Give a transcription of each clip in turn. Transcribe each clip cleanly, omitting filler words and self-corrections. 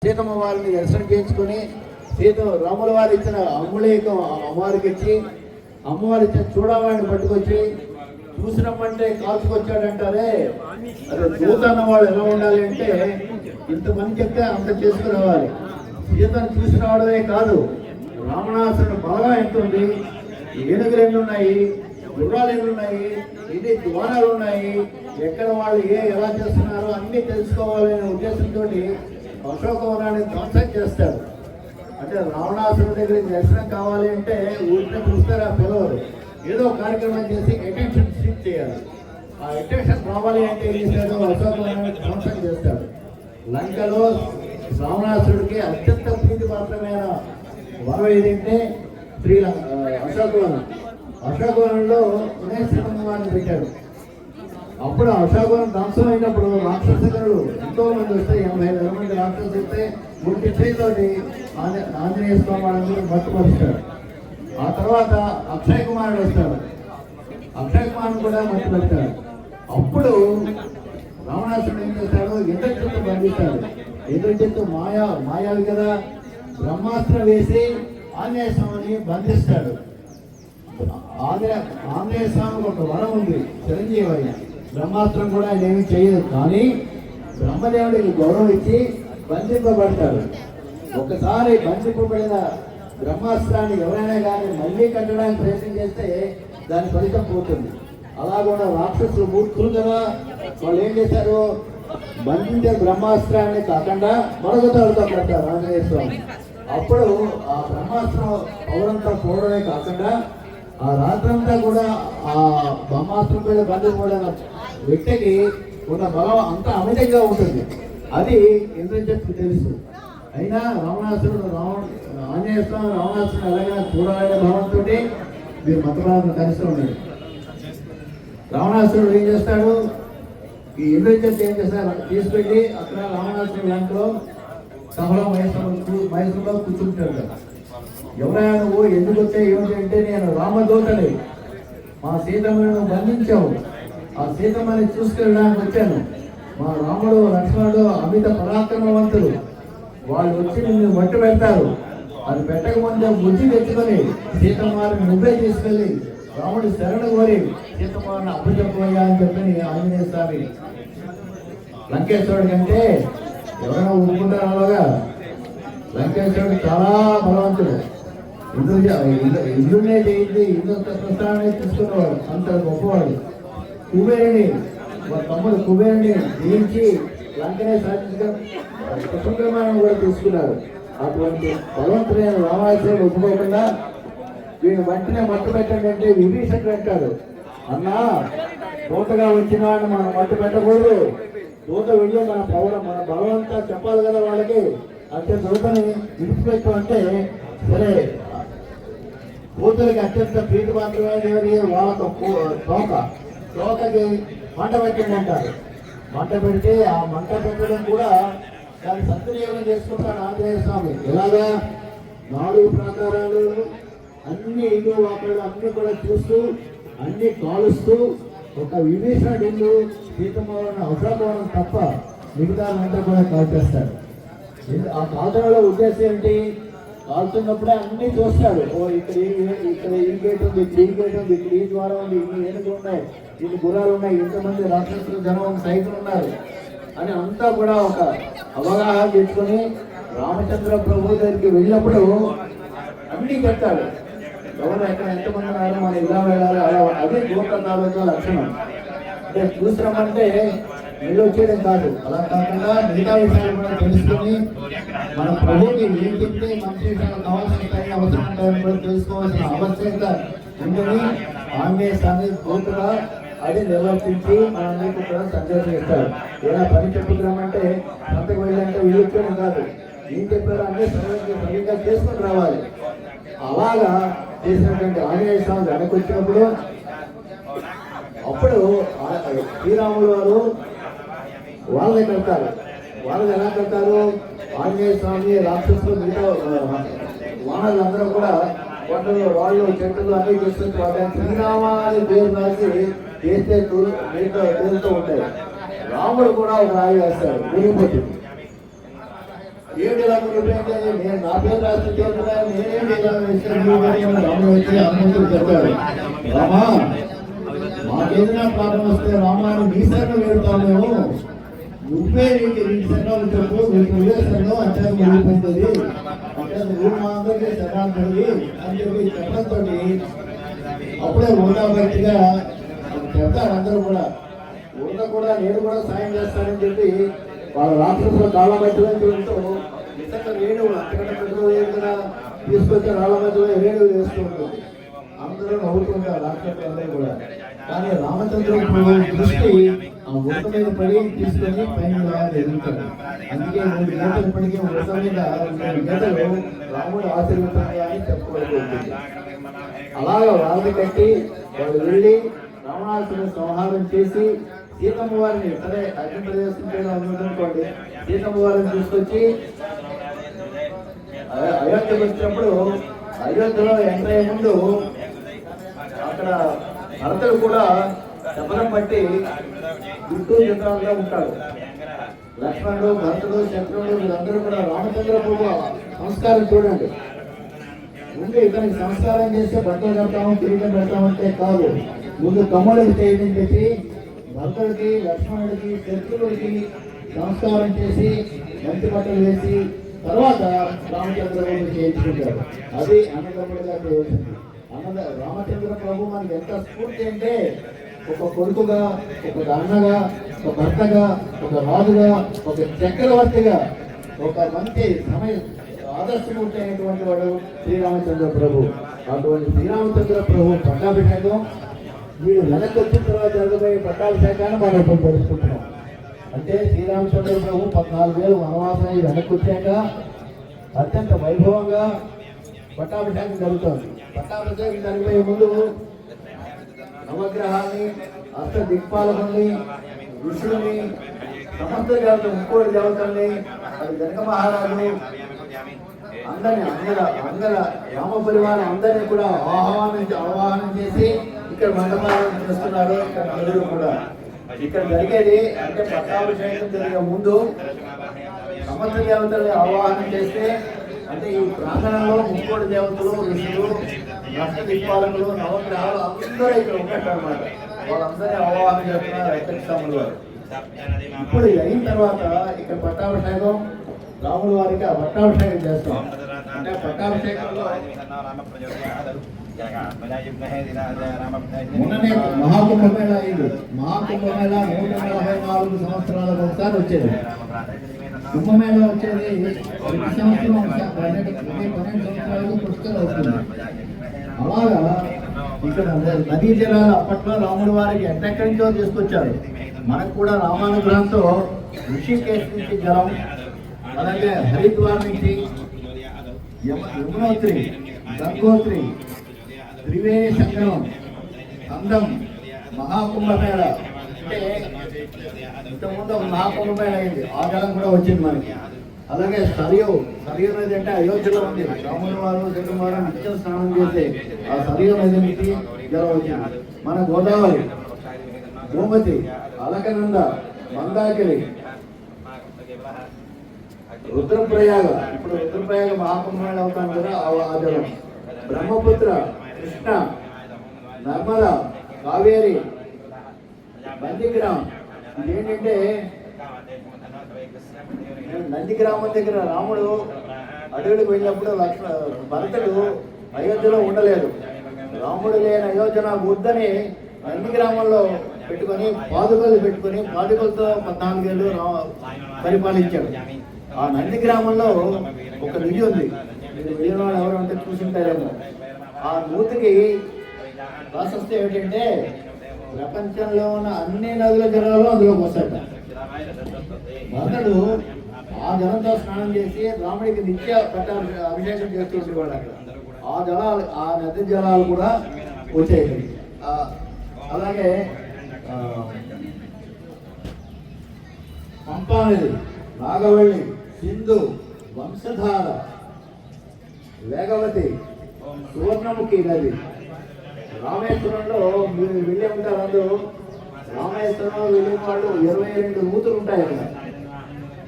సీతమ్మ వారిని దర్శనం చేయించుకొని రాముల వారు ఇచ్చిన అమ్ముళేకం అమ్మవారికి ఇచ్చి అమ్మవారి ఇచ్చిన చూడవాడిని పట్టుకొచ్చి చూసినమ్మంటే కాల్చుకొచ్చాడంటారే, అదే దూత అన్నవాడు ఎలా ఉండాలి అంటే ఇంతమంది చెప్తే అంత చేసుకుని రావాలి. సీతను చూసి రావడమే కాదు, రావణాసురుడు బాగా ఎంత ఉంది, ఏనుగులు ఎన్ని ఉన్నాయి, గుర్రాలు ఎన్ని ఉన్నాయి, ఎన్ని ద్వారాలు ఉన్నాయి, ఎక్కడ వాళ్ళు ఎలా చేస్తున్నారో అన్నీ తెలుసుకోవాలనే ఉద్దేశంతో అశోకవనాన్ని ధ్వంసం చేస్తాడు. అంటే రావణాసురుడి దగ్గర దర్శనం కావాలి అంటే ఊరిని చూస్తారా పిలవరు, ఏదో కార్యక్రమం చేసి అటెన్షన్ సీక్ చేయాలి. ఆ అటెన్షన్ రావాలి అంటే ఏం చేశాడు, అశోకవనాన్ని ధ్వంసం చేస్తాడు. లంకలో రావణాసురుడికి అత్యంత ప్రీతిపాత్రమైన వరం ఏదంటే అశోకవనం. అశోకవనంలో శ్రీరాముని పెట్టాడు. అప్పుడు అశోకవనం ధ్వంసం అయినప్పుడు రాక్షసులు ఎంతో మంది వస్తే 85,000 మంది రాక్షసులు వస్తే గుంటి చేతితోటి ఆంజనేయ స్వామి వాళ్ళందరూ మట్టుపరుస్తాడు. ఆ తర్వాత అక్షయ్ కుమారుడు వస్తాడు, అక్షయ్ కుమారుడు కూడా మట్టుపెడతాడు. అప్పుడు రావణాసురుడు ఏం చేస్తాడు, ఇంద్రజిత్తు బంధిస్తాడు. ఇంద్రజిత్తు మాయావి కదా, బ్రహ్మాస్త్రం వేసి ఆంజనేయ స్వామిని బంధిస్తాడు. ఆంజనేయ స్వామికి ఒక వరం ఉంది, చిరంజీవి అయిన బ్రహ్మాస్త్రం కూడా ఆయన ఏమి చేయదు. కానీ బ్రహ్మదేవుడికి గౌరవం ఇచ్చి బంధింపబడతాడు. ఒకసారి బంధింపబడిన బ్రహ్మాస్త్రాన్ని ఎవరైనా కానీ మళ్ళీ కట్టడానికి ప్రయత్నం చేస్తే దాని ఫలితం పోతుంది. అలా కూడా రాక్షసులు మూర్ఖులు కదా, వాళ్ళు ఏం చేశారు, బంధించే బ్రహ్మాస్త్రాన్ని కాకుండా మరొకతాడుతో కడతారు ఆంజనేయ స్వామి. అప్పుడు ఆ బ్రహ్మాస్త్రం పౌరంతా పోవడమే కాకుండా ఆ రాత్రంతా కూడా ఆ బ్రహ్మాస్త్రం మీద బంధింపబడిన వ్యక్తికి ఉన్న బలం అంతా అమితంగా ఉంటుంది. అది ఇంద్రజిత్తుకు తెలుసు. అయినా రావణాసురుడు ఆంజనేయ స్వామి రావణాసురుడు ఎలాగైనా చూడాలనే భావంతో మీరు మతభావం కలిసి ఉన్నాడు. రావణాసురుడు ఏం చేస్తాడు, ఈ ఇంద్రజిత్తు ఏం చేస్తాడు, తీసుకెళ్ళి అక్కడ రావణాసురుడు లంకలో సభలో మహేశ్వరంలో కూర్చుంటాడు. ఎవరైనా నువ్వు ఎందుకు వచ్చావు ఏమిటి అంటే, నేను రామదూతని, మా సీతమ్మను బంధించావు, ఆ సీతమ్మని చూసుకెళ్ళడానికి వచ్చాను. మా రాముడు లక్ష్మణుడు అమిత పరాక్రమవంతులు, వాళ్ళు వచ్చి నిన్ను మట్టు పెడతారు. అది పెట్టకముందే బుద్ధి తెచ్చుకొని సీతమ్మని నువ్వే తీసుకెళ్ళి రాముడి శరణు కోరి సీతమ్మని అప్పచెప్పయ్యా అని చెప్పి ఆంజనేయ స్వామి లంకేశ్వరుడి కంటే ఎవరైనా ఊరుకుంటారు. అలాగా లంకేశ్వరుడు చాలా బలవంతుడు. ఇంద్రునే చేయించి ఇంద్ర ప్రస్థానాన్ని తీసుకున్నవాడు, అంత గొప్పవాడు. కుబేరుని తమ్ముడు కుబేరుని జయించి లంకనే సాధించడం కుటుంబమానం కూడా తీసుకున్నారు. అటువంటి బలవంతుడైన రామాయణుడు ఒప్పుకోకుండా వీడు వెంటనే మట్టు పెట్టండి అంటే విభీషణుడు అంటాడు, అన్నా దూతగా వచ్చిన వాడిని మనం మట్టు పెట్టకూడదు, దూత వెళ్ళి మన బలవంతా చెప్పాలి కదా వాళ్ళకి, అంటే దూతని విడిచిపెట్టు అంటే సరే. దూతలకి అత్యంత ప్రీతి మాత్రమే వాళ్ళకు తోకకి మంట పెట్టండి అంటారు. మంట పెడితే ఆ మంట పెట్టడం కూడా దాన్ని సద్వినియోగం చేసుకుంటాడు ఆంజనేయ స్వామి. ఎలాగా 4 ప్రాకారాలు అన్ని ఇల్లు వాకళ్ళు అన్ని కూడా చూస్తూ అన్ని కాలుస్తూ ఒక విభీషణుడు ఇల్లు సీతమ్మవారిని అశోకవనం తప్ప మిగతానంతా కూడా కాల్చేస్తాడు. ఆ కాల్చడంలో ఉద్దేశం ఏంటి, కాల్చున్నప్పుడే అన్ని చూస్తాడు. ఇక్కడ ఈ గేట్ ఉంది, ఇక్కడ ఈ గేట్ ఉంది, ఇక్కడ ఈ ద్వారం ఉంది, ఇన్ని ఏనుగులు ఉన్నాయి, ఇన్ని గుర్రాలు ఉన్నాయి, ఇంతమంది రాక్షసులు జనం సైకిల్ ఉన్నారు అని అంతా కూడా ఒక అవగాహన తెచ్చుకొని రామచంద్ర ప్రభు దగ్గరికి వెళ్ళినప్పుడు అన్నీ చెప్తాడు. ఎవరు ఎక్కడ ఎంతమంది ఉన్నారు, మనం ఇలా వెళ్ళాలి, అలా అదే గోప్రతాలతో లక్షణం. అంటే చూసినామంటే వెళ్ళి వచ్చేయడం కాదు, అలా కాకుండా మిగతా విషయాలు కూడా తెలుసుకొని మన ప్రభుకి ఏం చెప్తే మంచి విషయాలు కావాల్సిన టైం అవసరం ఉంటాయని కూడా తెలుసుకోవాల్సిన ఆవశ్యకత ఉందని ఆంజనేయ స్వామి గోపుగా అది నిర్వర్తించి మనందరికీ కూడా సందేశం ఇస్తారు. ఏదైనా పని చెప్పుకున్నామంటే అంతకు వెళ్ళంటే వీళ్ళొచ్చేయడం కాదు, ఏం చెప్పారో అన్నీ సరిగ్గా చేసుకొని రావాలి. అలాగా చేసినటువంటి ఆంజనేయ స్వామి వెనక్కి వచ్చినప్పుడు అప్పుడు శ్రీరాములు వారు వాళ్ళని కడతారు. వాళ్ళని ఎలా కడతారు, ఆంజనేయ స్వామి రాక్షసులు మిగతా వానరులందరూ కూడా కొండలు రాళ్ళు చెట్లు అన్నీ చూస్తుంటే వాటిని శ్రీరామాన్ని పేరు రాసి చేస్తే పేరుతో ఉంటాయి. రాముడు కూడా ఒక రాయి వేస్తాడు, గురిపోతుంది. ఏడు లక్షల రూపాయలు నేను నా పేరు రాష్ట్ర రాముడు వచ్చి హనుమంతుడు చెప్పాడు, రామా మాకేదైనా ప్రాబ్లం వస్తే రామాను నీ శరణం వెళ్తాము మేము, నువ్వే నీకు శరణాలు చెప్పు, నీకు నువ్వే శరణం అంటే వెళ్ళిపోతుంది అంటే నువ్వు మా అందరికీ శరణాలు అని చెప్పి చెప్పడంతో అప్పుడే ఊదా బయటగా చెప్తారు అందరూ కూడా, ఊళ్ళో కూడా నేను కూడా సాయం చేస్తానని చెప్పి వాళ్ళ రాష్ట్రంలో కాళ్ళ మధ్యలో చూస్తూ నిజంగా రేణువు అంతకంటే పెద్దగా తీసుకొచ్చే రాళ్ళ మధ్యలో రేణువు వేస్తూ ఉంటుంది. అందరూ నవ్వుతుంటారు రాష్ట్రంలో అందరూ కూడా. కానీ రామచంద్రుడు దృష్టి ఆ ఊట మీద పడి తీసుకొని పైన ఎదుగుతాడు. అందుకే 3 గంటలు ఇప్పటికీ ఊట మీద 3 గంటలు రాముడు ఆశీర్వదించాలి అని చెప్పుకోబడుతుంది. అలాగా వాళ్ళని కట్టి వాళ్ళు వెళ్ళి రావణాసురుని సంహారం చేసి సీతమ్మ వారిని సరే అగ్ని ప్రదేశం అనుకోండి, సీతమ్మ వారిని తీసుకొచ్చి అయోధ్యకు వచ్చినప్పుడు అయోధ్యలో ఎంటర్ అయ్యే ముందు అక్కడ భరతుడు కూడా శపథం పట్టి గుంటూరు యుద్ధాలుగా ఉంటాడు. లక్ష్మణుడు, భరతుడు, శత్రువుడు వీళ్ళందరూ కూడా రామచంద్ర ప్రభు సంస్కారం చూడండి. ముందు ఇతనికి సంస్కారం చేస్తే బట్టలు కడతాము, కిరీటం పెడతామంటే కాదు, ముందు కమ్మలకు చేయడం చెప్పి భరతుడికి, లక్ష్మణుడికి, శత్రువుడికి నమస్కారం చేసి మంచి బట్టలు వేసి తర్వాత రామచంద్ర ప్రభు చేయించుకుంటారు. అది అన్నదమ్ముడిగా చేయవలసింది. రామచంద్ర ప్రభు మనకి ఎంత స్ఫూర్తి అంటే ఒక కొడుకుగా, ఒక అన్నగా, ఒక భర్తగా, ఒక రాజుగా, ఒక చక్రవర్తిగా, ఒక మంచి ఆదర్శమూర్తి అయినటువంటి వాడు శ్రీరామచంద్ర ప్రభు. అటువంటి శ్రీరామచంద్ర ప్రభు పట్టాభిషేకం వీడు వెనక్కి వచ్చిన తర్వాత జరగబోయే పట్టాభిషేకాన్ని మనం ఇప్పుడు తెలుసుకుంటున్నాం. అంటే శ్రీరామచంద్ర ప్రభు 14,000 వనవాసం వెనక్కి వచ్చాక అత్యంత వైభవంగా పట్టాభిషేకం జరుగుతుంది. పట్టాభిషేకం జరిగిపోయే ముందు నవగ్రహాన్ని, అష్ట దిక్పాలకుల్ని, ఋషుల్ని, సమస్త దేవతలు, 3 దేవతల్ని, అది జనక మహారాజు అందరినీ అందర రామ పరివారం అందరినీ కూడా ఆహ్వానం చేసి ఇక్కడ మండపాలను చేస్తున్నారు. ఇక్కడ నలుగురు కూడా ఇక్కడ జరిగేది అంటే పట్టాభిషేకం జరిగే ముందు సమస్త దేవతల్ని ఆవాహనం చేస్తే అంటే ఈ ప్రాంగణంలో 3 దేవతలు, ఋషులు, అష్ట దిక్పాలకులు, నవగ్రహాలు అందరూ ఇక్కడ ఉన్నట్టు అనమాట. వాళ్ళందరినీ ఆవాహన చేస్తున్నారు రక్తస్వాములు వారు. ఇప్పుడు అయిన తర్వాత ఇక్కడ పట్టాభిషేకం రాముల వారికి ఆ పట్టాభిషేకం చేస్తాం. అంటే పట్టాభిషేకంలో మొన్ననే మహాకుంభమేళ అయింది. మహాకుంభమేళ 144 సంవత్సరాలకు ఒకసారి వచ్చేది. కుంభమేళ వచ్చేది ప్రతి సంవత్సరం 12 సంవత్సరాలకు పుష్కరం అవుతుంది. అలాగా ఇక్కడ నదీ జలాలు అప్పట్లో రాముల వారికి ఎక్కడెక్కడి నుంచో తీసుకొచ్చారు. మనకు కూడా రామానుగ్రహంతో ఋషికేశ్ నుంచి జలం, అలాగే హరిద్వార్ నుంచి యమునోత్రి, గంగోత్రి, త్రివేణి సంగమం, అందం, మహాకుంభమేళ. అంటే ఇంతకుముందు ఒక మహాకుంభమేళ అయింది, ఆ జలం కూడా వచ్చింది మనకి. అలాగే సరియు నది అంటే అయోధ్యలో ఉంది. రాముల వారు జగన్వారు నిత్యం స్నానం చేసే ఆ సరియు నది నుంచి జలం వచ్చింది. మన గోదావరి, గోమతి, అలకనంద, మందాకిని, రుద్రప్రయాగ, ఇప్పుడు రుద్రప్రయాగ మహాకుంభమేళ అవుతాం కదా ఆ జలం, బ్రహ్మపుత్ర, కృష్ణ, నర్మద, కావేరి, నందిగ్రామం. ఇదేంటంటే నందిగ్రామం దగ్గర రాముడు అడవులకు వెళ్ళినప్పుడు భరతుడు అయోధ్యలో ఉండలేదు. రాముడు లేని అయోధ్య నాకు వద్దని నందిగ్రామంలో పెట్టుకొని పాదుకలతో 14 ఏళ్ళు పరిపాలించాడు. ఆ నందిగ్రామంలో ఒక నది ఉంది, వెళ్ళిన వాళ్ళు ఎవరు అంటే చూసింటారేమో. ఆ నూతికి ప్రాశస్త్యం ఏమిటంటే ప్రపంచంలో ఉన్న అన్ని నదుల జలాలు అందులోకి వస్తాయి. భరతుడు ఆ జలంతో స్నానం చేసి రాముడికి నిత్య అభిషేకం చేస్తూ ఉండేవాడు. అక్కడ ఆ నది జలాలు కూడా వచ్చాయి. అలాగే పంపా నది, నాగవల్లి, సింధు, వంశధార, వేగవతి, సువర్ణముఖి నది. రామేశ్వరంలో మీరు వెళ్ళే ఉంటారు అందరూ. రామేశ్వరంలో వెళ్ళిన వాళ్ళు 22 నూతులు ఉంటాయి అక్కడ.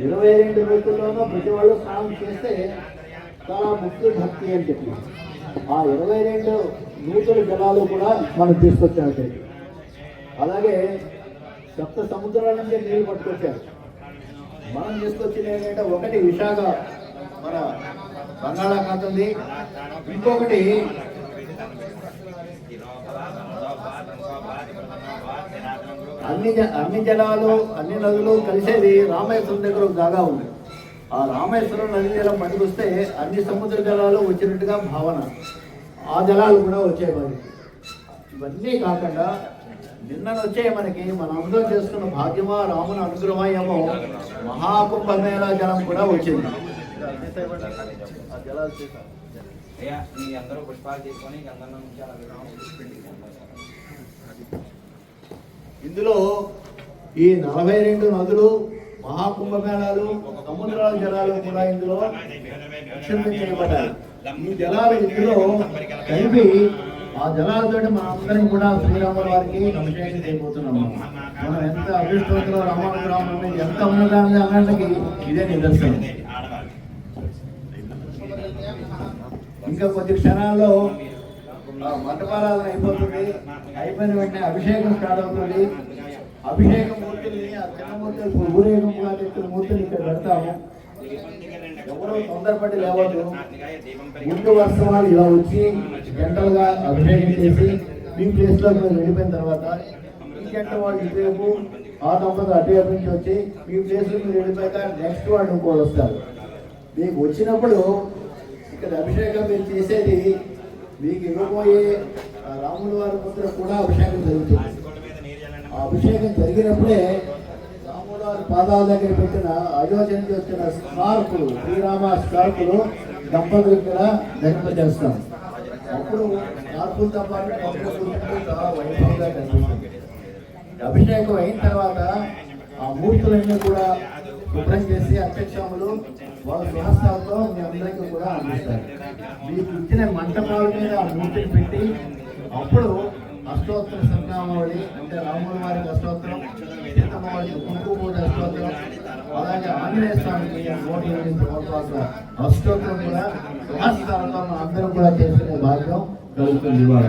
22 రోజుల్లోనూ ప్రతి వాళ్ళు స్నానం చేస్తే చాలా ముక్తి భక్తి అని చెప్పి ఆ 22 నూతన జలాలు కూడా మనం తీసుకొచ్చాం ఇక్కడికి. అలాగే సప్త సముద్రాల నుంచి నీళ్ళు పట్టుకొచ్చారు. మనం తీసుకొచ్చింది ఏంటంటే ఒకటి విశాఖ మన బంగాళాఖాతంది, ఇంకొకటి అన్ని జలాలు అన్ని నదులు కలిసేది రామేశ్వరం దగ్గర ఒక జాగా ఉంది. ఆ రామేశ్వరం నది జలం పనికొస్తే అన్ని సముద్ర జలాలు వచ్చినట్టుగా భావన. ఆ జలాలు కూడా వచ్చేవారు. ఇవన్నీ కాకుండా నిన్న వచ్చే మనకి మన అందరూ చేసుకున్న భాగ్యమా రాముని అనుగ్రహమేమో మహాకుంభమేళా జలం కూడా వచ్చింది. ఇందులో ఈ 42 నదులు మహాకుంభమేళాలు సముద్రాల జలాలు కూడా ఇందులో చేయబడ్డాయి. ఈ జలాలు ఇందులో కలిపి ఆ జలాలతో మన అందరం కూడా శ్రీరాముల వారికి అభిషేకం చేయబోతున్నాము. మనం ఎంత అభిష్టంలో రామానుగ్రహం మీద ఎంత ఉన్నదాన్ని అనడానికి ఇదే నిదర్శనం. ఇంకా కొద్ది క్షణాల్లో మంటపారాధన అయిపోతుంది. అయిపోయిన వెంటనే అభిషేకం స్టార్ట్ అవుతుంది. అభిషేకం మూర్తుల్ని ఆ చిన్న మూర్తులు ఊరేగంగా ఎత్తున మూర్తులు ఇక్కడ పెడతాము. ఎవరో తొందరపడి లేవద్దు. ముందు వర్షం వాళ్ళు ఇలా వచ్చి జంటలుగా అభిషేకం చేసి మీ ప్లేస్లో మీరు వెళ్ళిపోయిన తర్వాత ఈ జంట వాళ్ళు ఇటువైపు ఆ దంపతులు అటువైపు నుంచి వచ్చి మీ ప్లేస్లో మీరు వెళ్ళిపోయాక నెక్స్ట్ వాళ్ళు ఇంకోటి వస్తారు. మీకు వచ్చినప్పుడు ఇక్కడ అభిషేకం మీరు చేసేది మీకు ఇవ్వబోయే రాముల వారి ముద్ర కూడా అభిషేకం జరుగుతుంది. ఆ అభిషేకం జరిగినప్పుడే రాముల వారి పాదాల దగ్గర పెట్టిన అయోధ్య నుంచి వచ్చిన స్కార్పులు శ్రీరామ స్కార్పులు దంపతులు కూడా ధరింపజేస్తాం. అప్పుడు స్కార్పులతో పాటు చాలా వైభవంగా కనిపిస్తుంది. అభిషేకం అయిన తర్వాత ఆ మూర్తులన్నీ కూడా శుభ్రం చేసి అధ్యక్షములు వాళ్ళ స్వహస్తాలతో మీ అందరికీ కూడా అందిస్తారు. మీకు ఇచ్చిన మంటపాల మీద ఆ మూర్తిని పెట్టి అప్పుడు అష్టోత్తర సంగ్రామావళి అంటే రాముల వారికి అష్టోత్తరం, సీతమ్మ వారికి కుంకుమూర్తి అష్టోత్తరం, అలాగే ఆంజనేయ స్వామికి 108 సంవత్సరాల అష్టోత్తరం కూడా స్వహస్తాలతో మనం అందరం కూడా చేసుకునే భాగ్యం కలుగుతుంది ఇవాళ.